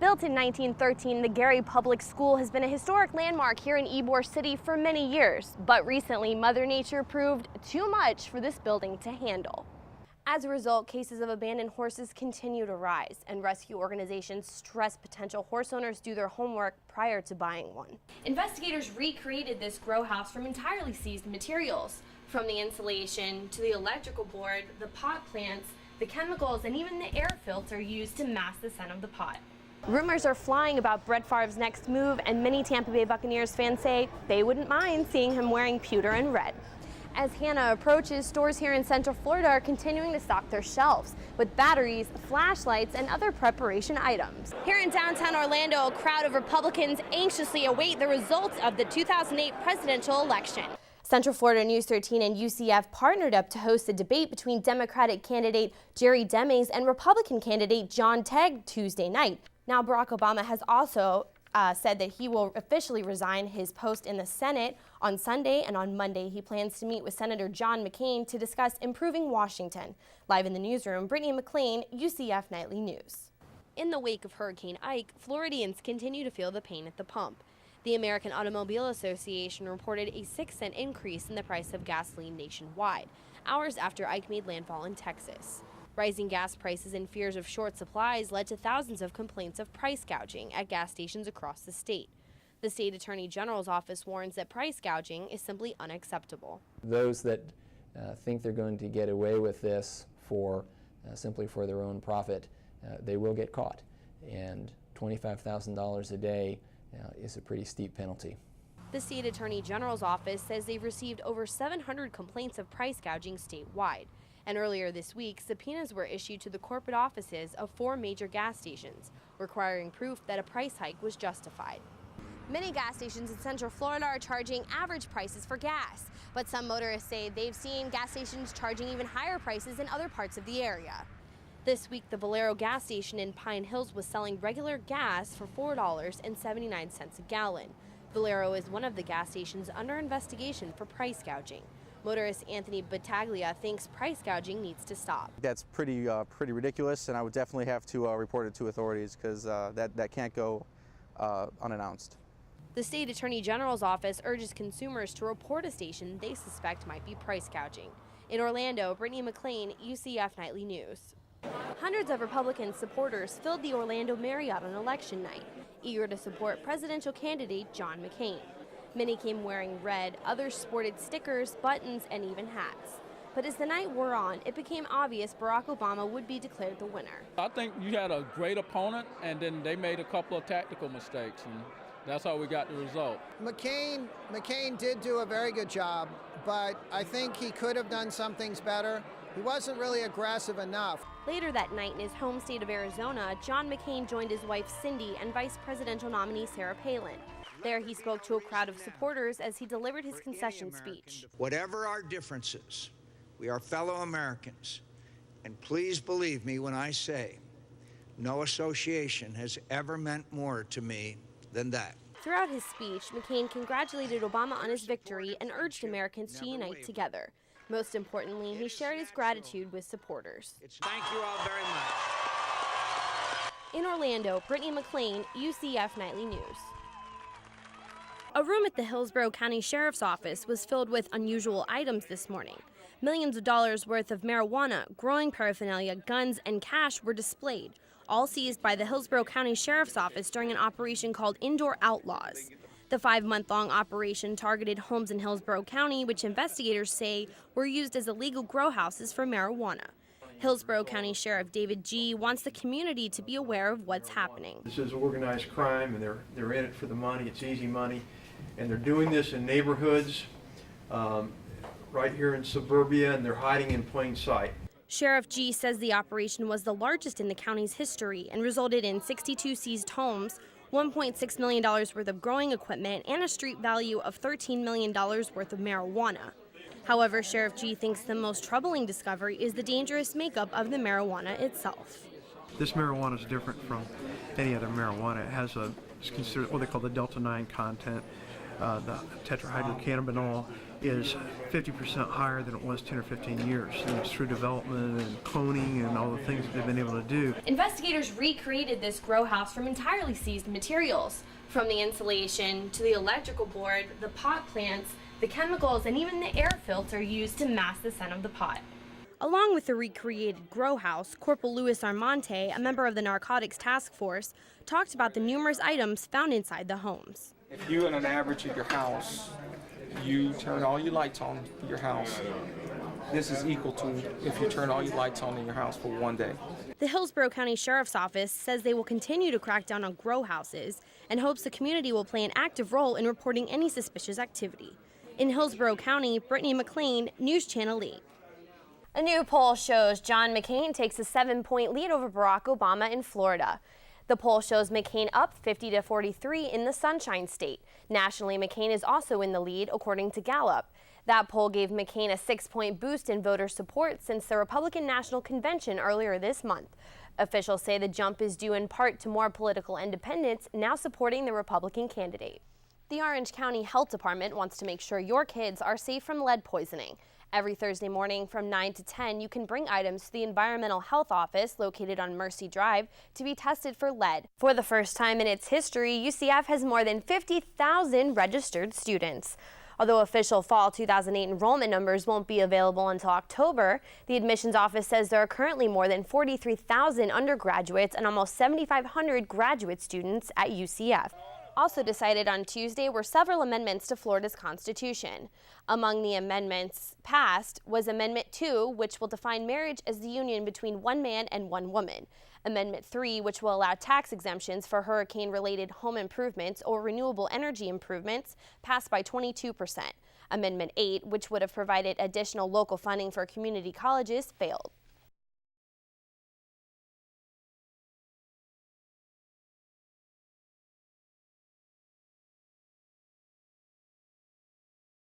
Built in 1913, the Gary Public School has been a historic landmark here in Ybor City for many years, but recently Mother Nature proved too much for this building to handle. As a result, cases of abandoned horses continue to rise, and rescue organizations stress potential horse owners do their homework prior to buying one. Investigators recreated this grow house from entirely seized materials, from the insulation to the electrical board, the pot plants, the chemicals, and even the air filter used to mask the scent of the pot. Rumors are flying about Brett Favre's next move, and many Tampa Bay Buccaneers fans say they wouldn't mind seeing him wearing pewter and red. As Hannah approaches, stores here in Central Florida are continuing to stock their shelves with batteries, flashlights, and other preparation items. Here in downtown Orlando, a crowd of Republicans anxiously await the results of the 2008 presidential election. Central Florida News 13 and UCF partnered up to host a debate between Democratic candidate Jerry Demings and Republican candidate John Tegg Tuesday night. Now, Barack Obama has also said that he will officially resign his post in the Senate on Sunday, and on Monday he plans to meet with Senator John McCain to discuss improving Washington. Live in the newsroom, Brittany McClain, UCF Nightly News. In the wake of Hurricane Ike, Floridians continue to feel the pain at the pump. The American Automobile Association reported a 6-cent increase in the price of gasoline nationwide, hours after Ike made landfall in Texas. Rising gas prices and fears of short supplies led to thousands of complaints of price gouging at gas stations across the state. The state attorney general's office warns that price gouging is simply unacceptable. Those that think they're going to get away with this simply for their own profit, they will get caught. And $25,000 a day is a pretty steep penalty. The state attorney general's office says they've received over 700 complaints of price gouging statewide. And earlier this week, subpoenas were issued to the corporate offices of 4 major gas stations, requiring proof that a price hike was justified. Many gas stations in Central Florida are charging average prices for gas, but some motorists say they've seen gas stations charging even higher prices in other parts of the area. This week, the Valero gas station in Pine Hills was selling regular gas for $4.79 a gallon. Valero is one of the gas stations under investigation for price gouging. Motorist Anthony Battaglia thinks price gouging needs to stop. That's pretty ridiculous, and I would definitely have to report it to authorities because that can't go unannounced. The state attorney general's office urges consumers to report a station they suspect might be price gouging. In Orlando, Brittany McClain, UCF Nightly News. Hundreds of Republican supporters filled the Orlando Marriott on election night, eager to support presidential candidate John McCain. Many came wearing red, others sported stickers, buttons, and even hats. But as the night wore on, it became obvious Barack Obama would be declared the winner. I think you had a great opponent, and then they made a couple of tactical mistakes, and that's how we got the result. McCain did do a very good job, but I think he could have done some things better. He wasn't really aggressive enough. Later that night in his home state of Arizona, John McCain joined his wife Cindy and vice presidential nominee Sarah Palin. There he spoke to a crowd of supporters as he delivered his concession speech. Whatever our differences, we are fellow Americans. And please believe me when I say, no association has ever meant more to me than that. Throughout his speech, McCain congratulated Obama on his victory and urged Americans to unite together. Most importantly, he shared his gratitude with supporters. Thank you all very much. In Orlando, Brittany McClain, UCF Nightly News. A room at the Hillsborough County Sheriff's Office was filled with unusual items this morning. Millions of dollars worth of marijuana, growing paraphernalia, guns, and cash were displayed, all seized by the Hillsborough County Sheriff's Office during an operation called Indoor Outlaws. The 5-month-long operation targeted homes in Hillsborough County, which investigators say were used as illegal grow houses for marijuana. Hillsborough County Sheriff David G. wants the community to be aware of what's happening. This is organized crime, and they're in it for the money. It's easy money. And they're doing this in neighborhoods right here in suburbia, and they're hiding in plain sight. Sheriff G says the operation was the largest in the county's history and resulted in 62 seized homes, $1.6 million worth of growing equipment, and a street value of $13 million worth of marijuana. However, Sheriff G thinks the most troubling discovery is the dangerous makeup of the marijuana itself. This marijuana is different from any other marijuana. It's considered what they call the Delta-9 content. the tetrahydrocannabinol is 50% higher than it was 10 or 15 years. And it's through development and cloning and all the things that they've been able to do. Investigators recreated this grow house from entirely seized materials, from the insulation to the electrical board, the pot plants, the chemicals, and even the air filter used to mask the scent of the pot. Along with the recreated grow house, Corporal Luis Armante, a member of the Narcotics Task Force, talked about the numerous items found inside the homes. If you in an average of your house, you turn all your lights on in your house, this is equal to if you turn all your lights on in your house for one day. The Hillsborough County Sheriff's Office says they will continue to crack down on grow houses and hopes the community will play an active role in reporting any suspicious activity. In Hillsborough County, Brittany McClain, News Channel 8. A new poll shows John McCain takes a 7-point lead over Barack Obama in Florida. The poll shows McCain up 50-43 in the Sunshine State. Nationally, McCain is also in the lead, according to Gallup. That poll gave McCain a 6-point boost in voter support since the Republican National Convention earlier this month. Officials say the jump is due in part to more political independents now supporting the Republican candidate. The Orange County Health Department wants to make sure your kids are safe from lead poisoning. Every Thursday morning from 9 to 10, you can bring items to the Environmental Health Office located on Mercy Drive to be tested for lead. For the first time in its history, UCF has more than 50,000 registered students. Although official fall 2008 enrollment numbers won't be available until October, the admissions office says there are currently more than 43,000 undergraduates and almost 7,500 graduate students at UCF. Also decided on Tuesday were several amendments to Florida's Constitution. Among the amendments passed was Amendment 2, which will define marriage as the union between one man and one woman. Amendment 3, which will allow tax exemptions for hurricane-related home improvements or renewable energy improvements, passed by 22%. Amendment 8, which would have provided additional local funding for community colleges, failed.